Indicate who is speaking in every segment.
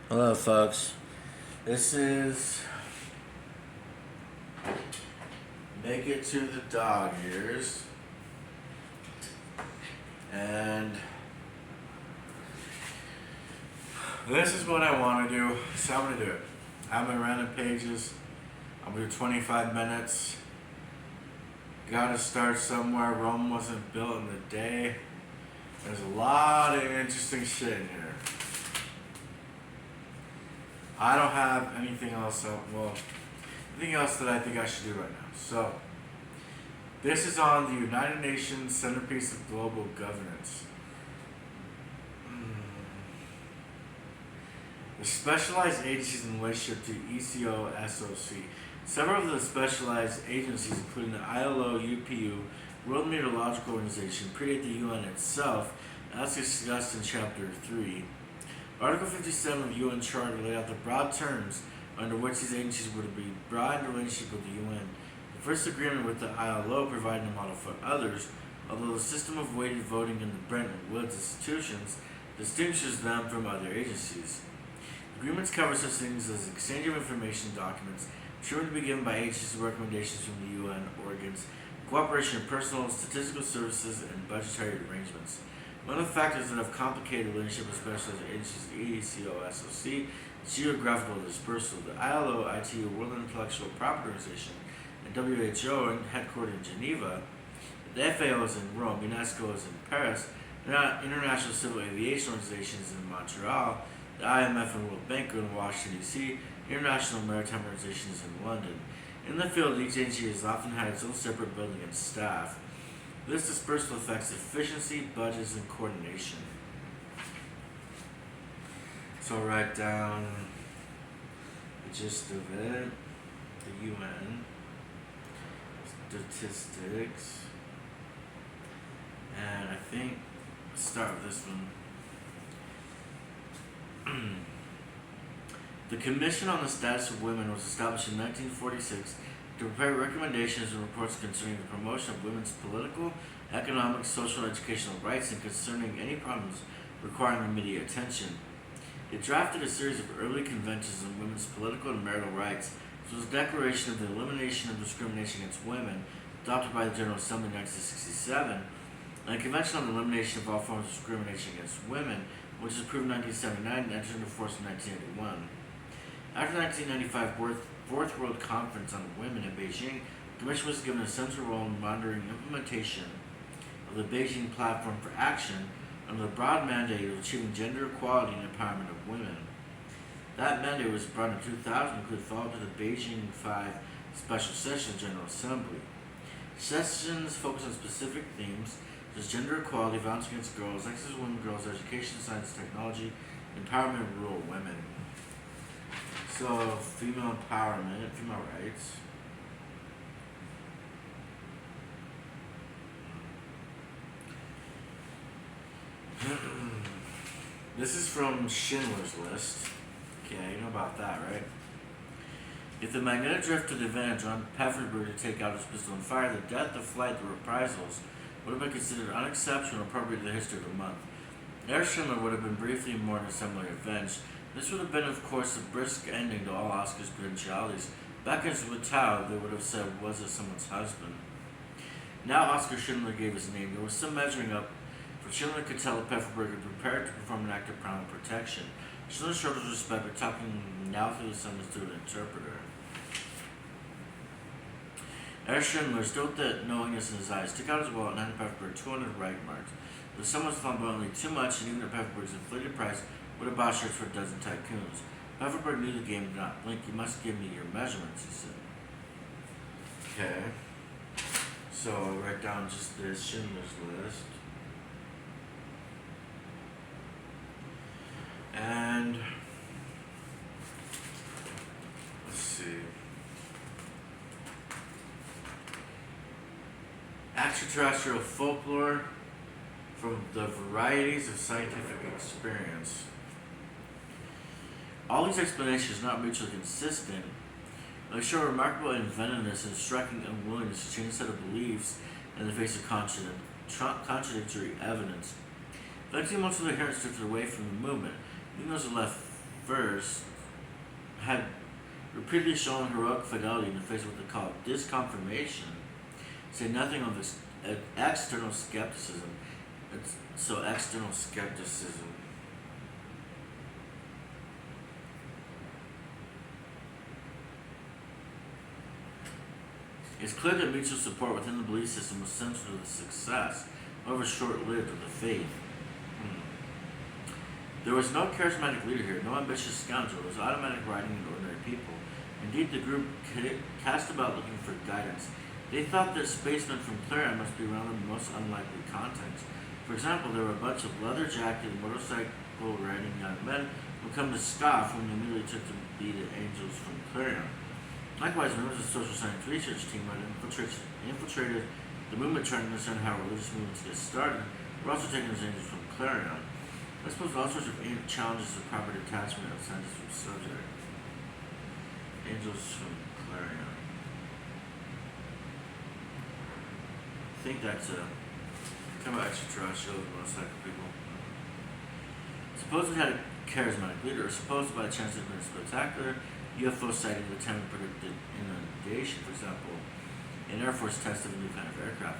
Speaker 1: Hello, folks. This is Make It To The Dogears, and this is what I want to do. So I'm going to do it. I'm in random pages. I'm going to do 25 minutes. Gotta start somewhere. Rome wasn't built in a day. There's a lot of interesting shit in here. I don't have anything else. Anything else that I think I should do right now. So, this is on the United Nations Centerpiece of Global Governance. The specialized agencies in relationship to ECOSOC. Several of the specialized agencies, including the ILO, UPU, World Meteorological Organization, predate the UN itself, as discussed in Chapter 3. Article 57 of the UN Charter laid out the broad terms under which these agencies were to be brought into relationship with the UN. The first agreement with the ILO provided a model for others, although the system of weighted voting in the Bretton Woods institutions distinguishes them from other agencies. Agreements cover such things as exchange of information documents, treatment to be given by agencies, recommendations from the UN organs, cooperation in personal, statistical services, and budgetary arrangements. One of the factors that have complicated the relationship with specialized agencies, ECOSOC, is geographical dispersal. The ILO, ITU, World Intellectual Property Organization, and WHO are headquartered in Geneva. The FAO is in Rome, UNESCO is in Paris, the International Civil Aviation Organization is in Montreal, the IMF and World Bank are in Washington, D.C., International Maritime Organization is in London. In the field, each agency has often had its own separate building and staff. This dispersal affects efficiency, budgets, and coordination. So I'll write down the gist of it, the UN, statistics, and I think let's start with this one. The Commission on the Status of Women was established in 1946 to prepare recommendations and reports concerning the promotion of women's political, economic, social, and educational rights and concerning any problems requiring immediate attention. It drafted a series of early conventions on women's political and marital rights, as well as a declaration of the elimination of discrimination against women, adopted by the General Assembly in 1967, and a convention on the elimination of all forms of discrimination against women, which was approved in 1979 and entered into force in 1981. After the 1995 Fourth World Conference on Women in Beijing, the Commission was given a central role in monitoring implementation of the Beijing Platform for Action under the broad mandate of achieving gender equality and empowerment of women. That mandate was brought in 2000 and included followed to the Beijing 5 Special Session of the General Assembly. Sessions focus on specific themes such as gender equality, violence against girls, access to women, girls, education, science, technology, empowerment of rural women. So, female empowerment, female rights. This is from Schindler's List. Okay, you know about that, right? If the magnetic drift took advantage on Pfefferberg to take out his pistol and fire, the death, the flight, the reprisals would have been considered unexceptional and appropriate to the history of the month. Herr Schindler would have been briefly mourned and similarly avenged. This would have been, of course, a brisk ending to all Oscar's potentialities. Back in Zwittau, they would have said, was it someone's husband? Now Oscar Schindler gave his name. There was some measuring up, for Schindler could tell that Pfefferberg had prepared to perform an act of primal protection. Schindler showed his respect by talking now through the summons to an interpreter. Herr Schindler, still with that knowingness in his eyes, took out his wallet and handed Pfefferberg 200 Reichmarks. The sum was flamboyantly too much, and even at Pfefferberg's inflated price, would have bought shirts for a dozen tycoons. Pfefferberg knew the game did not blink. You must give me your measurements, he said. Okay. So I'll write down just this Schindler's List. And let's see. Extraterrestrial folklore from the varieties of scientific experience. All these explanations are not mutually consistent. They show remarkable inventiveness and striking unwillingness to change a set of beliefs in the face of contradictory eventually most of the adherents drifted away from the movement, leaving those who left first had repeatedly shown heroic fidelity in the face of what they call disconfirmation, say nothing of this external skepticism. So external skepticism. It's clear that mutual support within the belief system was central to the success, however short-lived, of the faith. There was no charismatic leader here, no ambitious scoundrel. It was automatic writing in ordinary people. Indeed, the group cast about looking for guidance. They thought that spacemen from Clarion must be around in the most unlikely contexts. For example, there were a bunch of leather-jacketed, motorcycle-riding young men who come to scoff when they immediately took to be the angels from Clarion. Likewise, members of the social science research team had infiltrated the movement trying to understand how religious movements get started. Were also taken as angels from Clarion. This posed all sorts of challenges to proper detachment of scientists from subject. Angels from Clarion. I think that's talking about extraterrestrials and motorcycle people. Suppose it had a charismatic leader, or suppose by chance it had been a spectacular UFO sighting at the time of predicted inundation, for example, an Air Force test of a new kind of aircraft.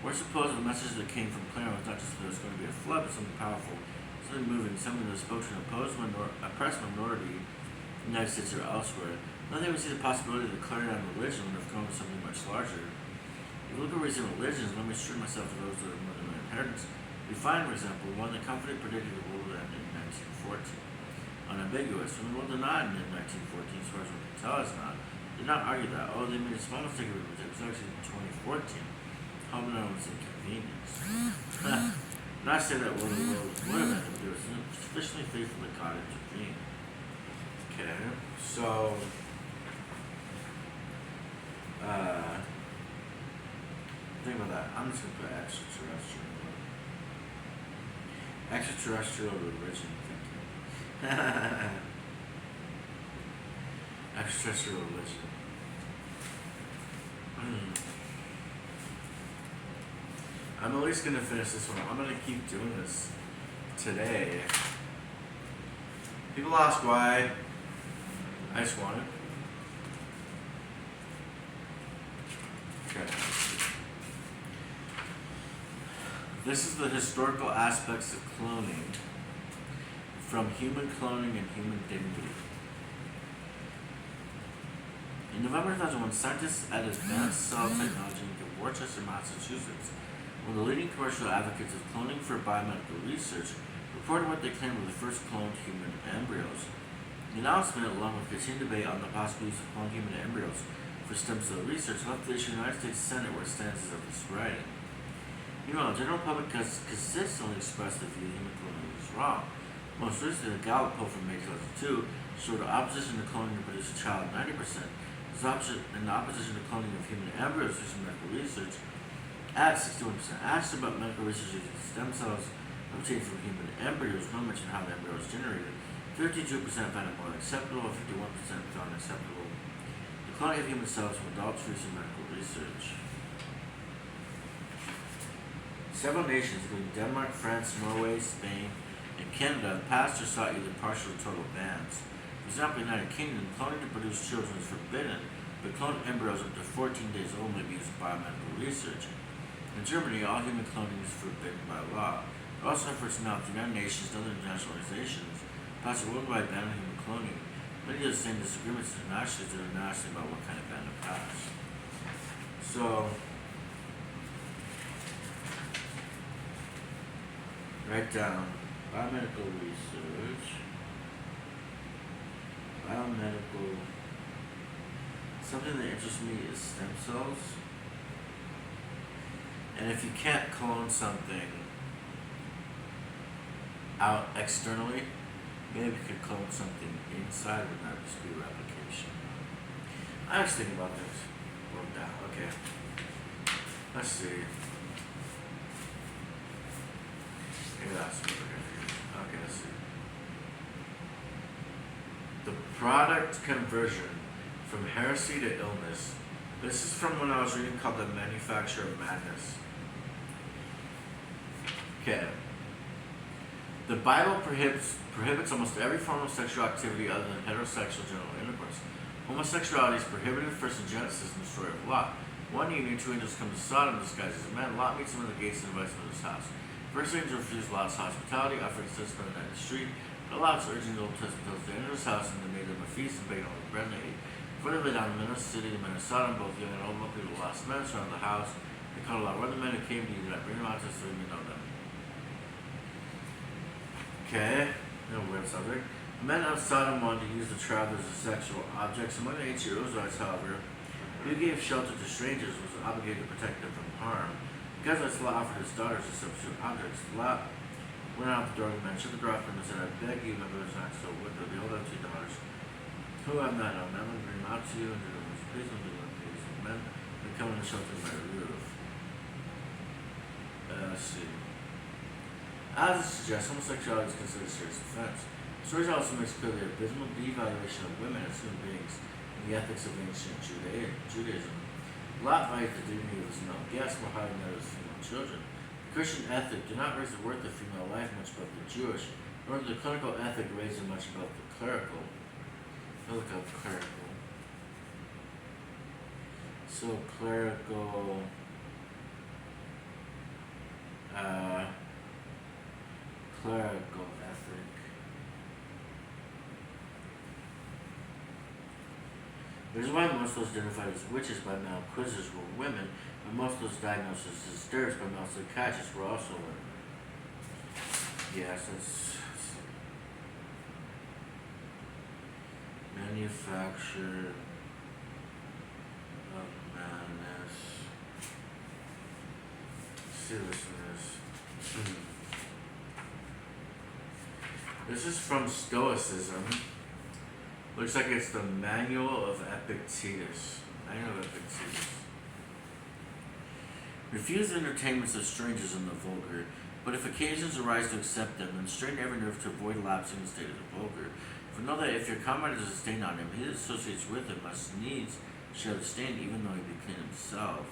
Speaker 1: Or suppose the message that came from Clarion was not just that there was going to be a flood, but something powerful, something moving, something that spoke to an oppressed minority in the United States or elsewhere. Nothing would see the possibility that Clarion religion would have grown to something much larger. If you look at recent religions, let me assure myself of those that are more than my inheritance. We find, for example, one that confidently predicted the world would end in 1914. Unambiguous. When the world did not end in 1914, as far as we can tell, it's not. Did not argue that. Oh, they made a small mistake with it. It was actually 2014. How known was inconvenience. Not say that world would have ended, but there was sufficiently faithful that God intervened. Okay, so think about that. I'm just gonna put extraterrestrial. Extraterrestrial religion thinking. Extraterrestrial religion. I'm at least gonna finish this one. I'm gonna keep doing this today. People ask why. I just want it. Okay. This is the historical aspects of cloning, from human cloning and human dignity. In November 2001, scientists at Advanced Cell Technology in Worcester, Massachusetts, one of the leading commercial advocates of cloning for biomedical research, reported what they claimed were the first cloned human embryos. The announcement, along with continued debate on the possible use of cloned human embryos for stem cell research, left the issue in the United States Senate where it stands as of this writing. Meanwhile, the general public has consistently expressed the view that human cloning is wrong. Most recently, the Gallup poll from May 2002 showed opposition to cloning to produce a child 90%, and opposition to cloning of human embryos for medical research at 61%. Asked about medical research using stem cells obtained from human embryos, no mention how the embryo was generated. 52% found it more acceptable, 51% found unacceptable. The cloning of human cells from adults for use in medical research. Several nations, including Denmark, France, Norway, Spain, and Canada, have passed or sought either partial or total bans. For example, in the United Kingdom, cloning to produce children is forbidden, but cloned embryos up to 14 days old may be used in biomedical research. In Germany, all human cloning is forbidden by law. There are also efforts now to the United Nations and other international organizations pass a worldwide ban on human cloning. Many of the same disagreements internationally about what kind of ban to pass. So, write down biomedical research, biomedical, something that interests me is stem cells. And if you can't clone something out externally, maybe you could clone something inside with not just be replication. I was thinking about this. Well, now, okay. Let's see. Maybe that's what we're gonna do. Okay, let's see. The product conversion from heresy to illness. This is from when I was reading called The Manufacture of Madness. Okay. The Bible prohibits almost every form of sexual activity other than heterosexual genital intercourse. Homosexuality is prohibited first in Genesis in the story of Lot. One evening, two angels come to Sodom disguised as a man. Lot meets him at the gates and invites him to his house. First angel refused Lot's hospitality, offering to spend the night in the street. But Lot's urging the Old Testament tells they entered his house and they made him a feast and baked all the bread and they ate. Before they lay down in the city, the men of Sodom, both young and old, looked at the last men surrounded the house. They called Lot, "Where are the men who came to you? Did I bring them out to us so you may know them?" Okay, no weird subject. The men of Sodom wanted to use the travelers as sexual objects. Among the ancient Israelites, however, who gave shelter to strangers was obligated to protect them from harm. Because Lot offered his daughters as substitute objects, Lot went out the door to the men, shut the door after them, and said, "I beg you, my brothers, not so wicked. Behold, I have two daughters who have not known them, and bring them out to you, and do them as please them, do them as please them. Men, they come in the shelter of my roof." Let's see. As it suggests, homosexuality is considered a serious offense. The story also makes clear the abysmal devaluation of women as human beings and the ethics of ancient Judaism. Lot valued the dignity of his male guests more highly than that of his female children. The Christian ethic did not raise the worth of female life much above the Jewish, nor did the clinical ethic raise it much above the clerical. I'll look up clerical. So clerical ethic. This is why most of those identified as witches by male quizzes were women, and most of those diagnosed as hysterics by male psychiatrists were also women. Yes, that's manufacture of madness, seriousness. This is from Stoicism. Looks like it's the Manual of Epictetus. Refuse the entertainments of strangers and the vulgar, but if occasions arise to accept them, then strain every nerve to avoid lapsing in the state of the vulgar. For know that if your comrade is a stain on him, he that associates with him must needs share the stain, even though he be clean himself.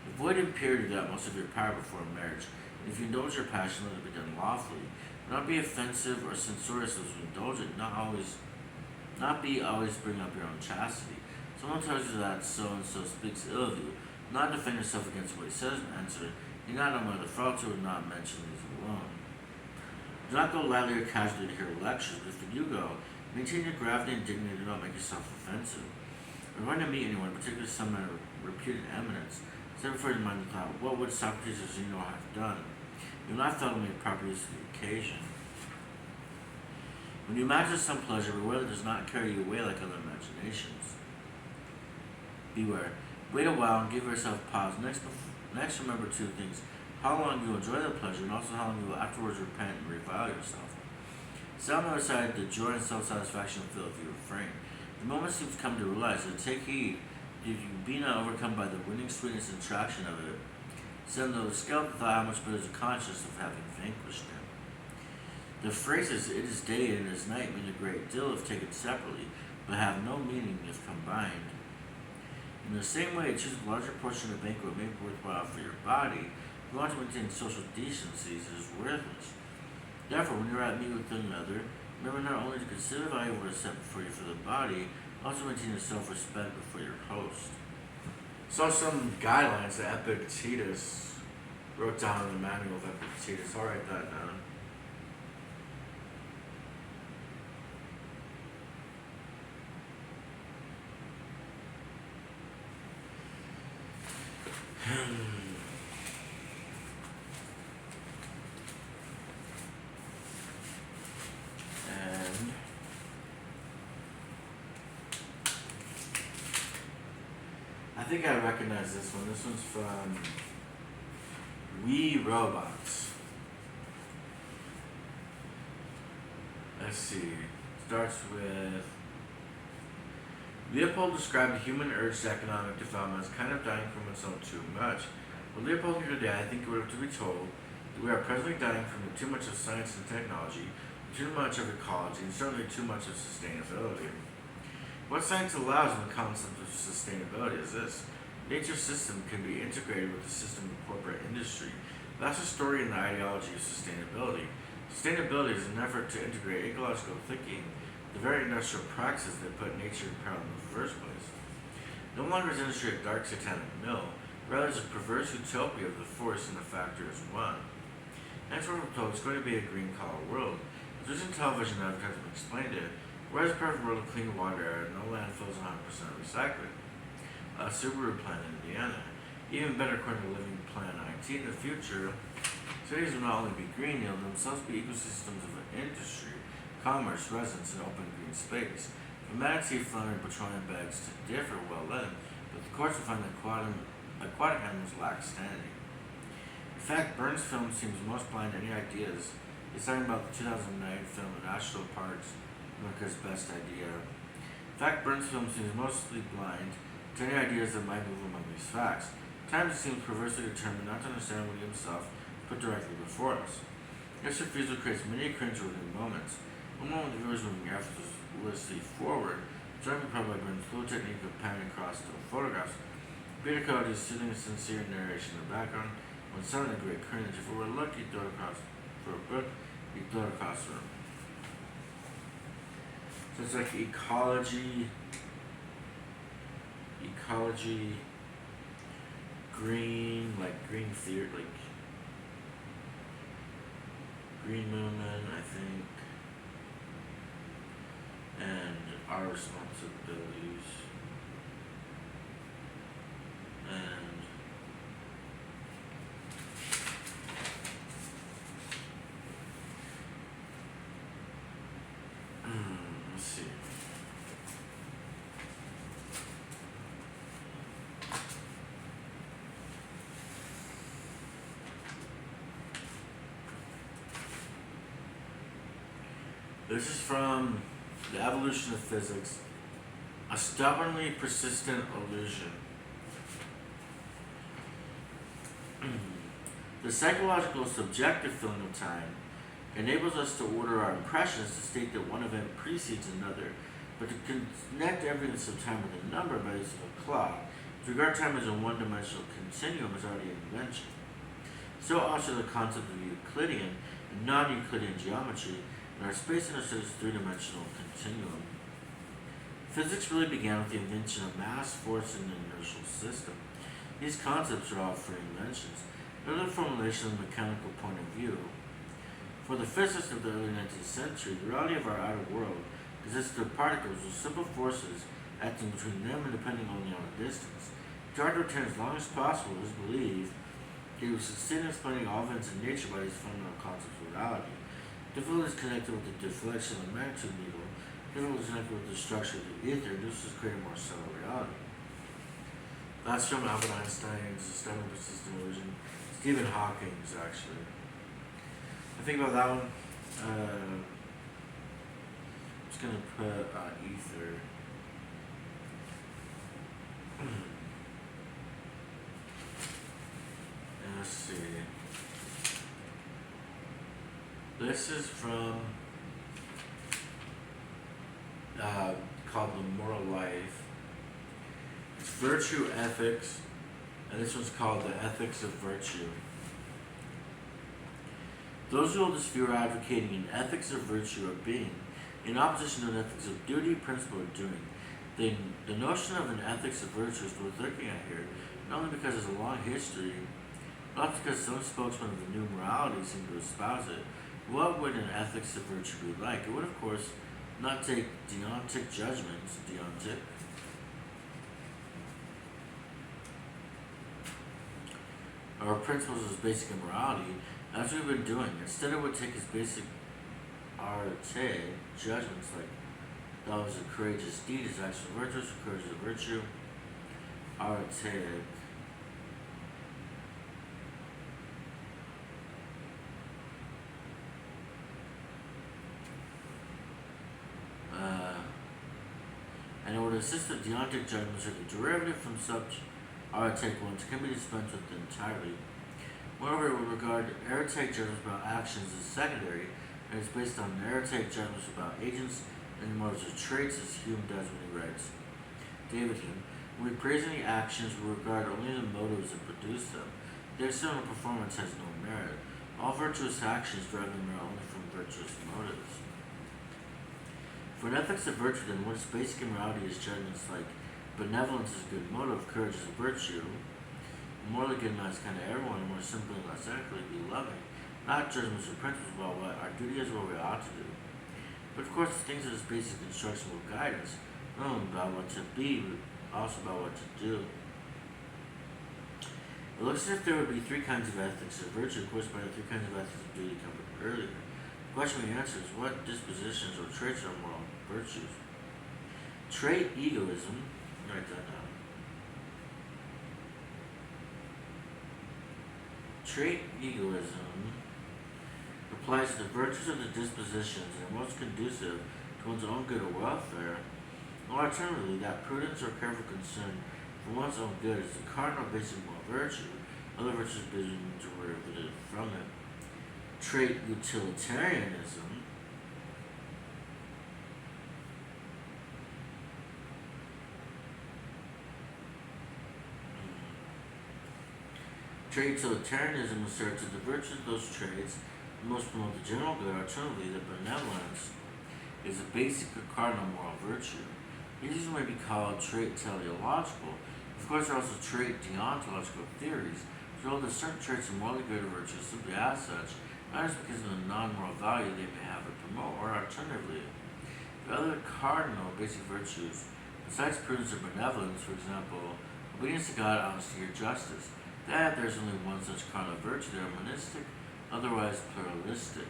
Speaker 1: Avoid impurity to the utmost of your power before marriage, and if you indulge your passion, let it be done lawfully. Do not be offensive or censorious as you indulge it, not be always bring up your own chastity. Someone tells you that so-and-so speaks ill of you. Do not defend yourself against what he says and answer, "You not know whether falter or not mention these alone." Do not go loudly or casually to hear lectures, but if you go, maintain your gravity and dignity. Do not make yourself offensive. When going to meet anyone, particularly some men of reputed eminence, set before your mind the thought, "What would Socrates or Zeno have done?" You will not fail to make proper use of the occasion. When you imagine some pleasure, beware that it does not carry you away like other imaginations. Beware. Wait a while and give yourself pause. Next remember two things: how long you will enjoy the pleasure, and also how long you will afterwards repent and revile yourself. Set on the other side the joy and self-satisfaction will feel if you refrain. The moment seems come to realize it. Take heed if you be not overcome by the winning sweetness and attraction of it. Send the scale the thought how much better is the conscious of having vanquished him. The phrases "it is day and it is night" mean a great deal if taken separately, but have no meaning if combined. In the same way, choose a larger portion of the banquet may be worthwhile for your body. If you want to maintain social decencies, it is worthless. Therefore, when you are at meat with another, remember not only to consider the value of what is set before you for the body, also maintain your self-respect before your host. So some guidelines that Epictetus wrote down in the Manual of Epictetus. I'll write that down. And I think I recognize this one. This one's from We Robots. Let's see. Starts with Leopold described the human urge to economic development as kind of dying from its own too much. With Leopold here today, I think we are to be told that we are presently dying from too much of science and technology, too much of ecology, and certainly too much of sustainability. What science allows in the concept of sustainability is this: nature's system can be integrated with the system of corporate industry. That's the story and the ideology of sustainability. Sustainability is an effort to integrate ecological thinking, the very industrial practices that put nature in peril in the first place. No longer is industry a dark satanic mill, rather is a perverse utopia of the force and the factor as one. Next we're told it's going to be a green collar world. As recent television advertising explained it, whereas a perfect world of clean water, air, no landfills, and 100% recycling. A Subaru plant in Indiana. Even better, according to Living Plan IT, in the future, cities will not only be green, they'll themselves be ecosystems of industry, commerce, residence, and open green space. From manatee flounder petroleum bags to differ well led, but the courts will find that aquatic animals lack standing. In fact, Burns' film seems most blind to any ideas. He's talking about the 2009 film National Parks, America's Best Idea. In fact, Burns' film seems mostly blind to any ideas that might move among these facts. At times he seems perversely determined not to understand what he himself put directly before us. This refusal creates many cringe-worthy moments. One moment the viewers moving effortlessly forward, driving probably by Burns' fluid technique of panning across still photographs. Peter Cody is soothing a sincere narration in the background, when suddenly a great cringe. If we were lucky, throw it across for a book, you'd throw it across the room. So it's like ecology, green, like green theory, like green movement, I think, and our responsibilities, and let's see. This is from The Evolution of Physics, a stubbornly persistent illusion. The psychological subjective feeling of time enables us to order our impressions to state that one event precedes another, but to connect evidence of time with a number by use of a clock, to regard time as a one-dimensional continuum is already an invention. So also the concept of Euclidean and non-Euclidean geometry, and our space understood as a three-dimensional continuum. Physics really began with the invention of mass, force, and an inertial system. These concepts are all free inventions. They're the formulation of the mechanical point of view. For the physicists of the early 19th century, the reality of our outer world consisted of particles with simple forces acting between them and depending only on a distance. To try to retain as long as possible, it was believed he was succeed in explaining all events in nature by these fundamental concepts of reality. Difficulties connected with the deflection of the magnitude needle, difficulties connected with the structure of the ether, this was creating more subtle reality. That's from Albert Einstein's Systemic Persistent Illusion. Stephen Hawking's, actually. I think about that one. I'm just going to put ether. And let's see. This is from called The Moral Life. It's Virtue Ethics, and this one's called The Ethics of Virtue. Those who hold this view are advocating an ethics of virtue or being, in opposition to an ethics of duty, principle, or doing. The notion of an ethics of virtue is worth looking at here, not only because there's a long history, not because some spokesmen of the new morality seem to espouse it. What would an ethics of virtue be like? It would, of course, not take deontic judgments, or principles as basic in morality, as we've been doing. Instead, it would take as basic arte judgments like that was a courageous deed, is actually virtuous, or courage is a virtue, arte. And it would insist that deontic judgments are the derivative from such archaic ones can be dispensed with entirely. Moreover, it would regard archaic judgments about actions as secondary, and is based on archaic judgments about agents and the motives of traits, as Hume does when he writes. David Hume, when we praise any actions, we regard only the motives that produce them. Their external performance has no merit. All virtuous actions derive their merit only from virtuous motives. For an ethics of virtue, then, what is basic in morality is judgments like benevolence is a good motive, courage is a virtue, morally good man is kind to everyone, and more simply and less ethically be loving, not judgments or principles about what our duty is or what we ought to do. But of course, the things of this basic instruction will guide us, not only about what to be, but also about what to do. It looks as if there would be three kinds of ethics of virtue, corresponding to three kinds of ethics of duty covered earlier. The question we answer is, what dispositions or traits are moral virtues? Trait-egotism, write that down. Trait-egotism applies to the virtues of the dispositions that are most conducive to one's own good or welfare, or alternatively, that prudence or careful concern for one's own good is the cardinal basic moral virtue, other virtues being derivative from it. Trait-utilitarianism Trait-utilitarianism asserts that the virtues of those traits most promote the general good, alternatively, that benevolence is a basic or cardinal moral virtue. These may be called trait-teleological. Of course, there are also trait-deontological theories, which hold that certain traits are morally good or virtuous simply as such, not just because of the non-moral value they may have or promote, or alternatively, the other cardinal basic virtues, besides prudence or benevolence, for example, obedience to God, honesty, or justice, that there's only one such cardinal virtue, they are monistic, otherwise pluralistic.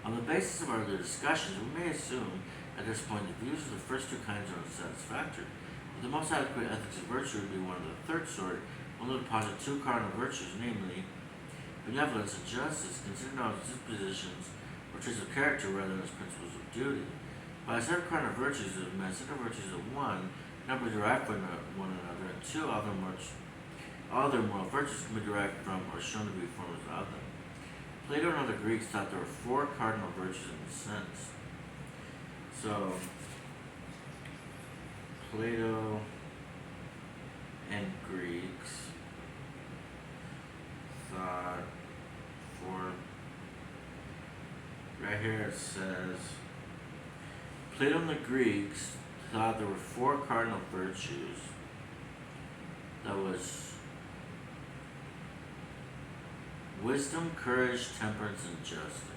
Speaker 1: On the basis of our earlier discussions, we may assume at this point the views of the first two kinds are unsatisfactory. But the most adequate ethics of virtue would be one of the third sort, one that would posit two cardinal virtues, namely benevolence and justice, considered not as dispositions or traits of character rather than as principles of duty. By a set of cardinal virtues, it meant set of virtues of one, not be derived from one another, and two, all other moral virtues can be derived from or shown to be forms of them. Plato and other Greeks thought there were four cardinal virtues in this sense. So, Plato and Greeks thought right here it says, Plato and the Greeks thought there were four cardinal virtues. That was wisdom, courage, temperance, and justice.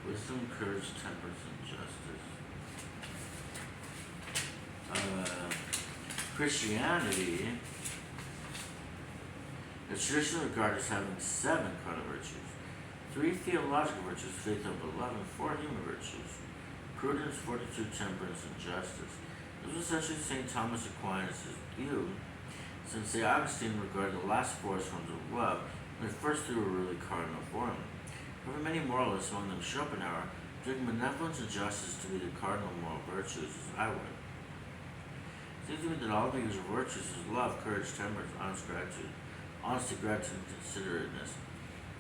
Speaker 1: Wisdom, courage, temperance, and justice. Christianity is traditionally regarded as having 7 cardinal virtues. 3 theological virtues, faith, hope, and love, and 4 human virtues. Prudence, fortitude, temperance, and justice. This was essentially St. Thomas Aquinas' view, since St. Augustine regarded the last 4 as forms of love, and the first 3 were really cardinal for him. However, many moralists, among them Schopenhauer, took benevolence and justice to be the cardinal moral virtues, as I would. It seems to me that all the usual virtues is love, courage, temperance, honesty, gratitude, and considerateness.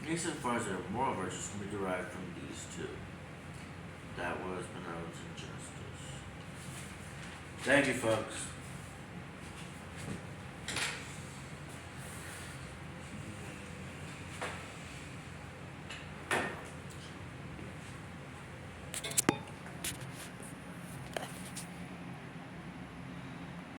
Speaker 1: At least as far as their moral virtues can be derived from these 2. That was benevolence and justice. Thank you, folks.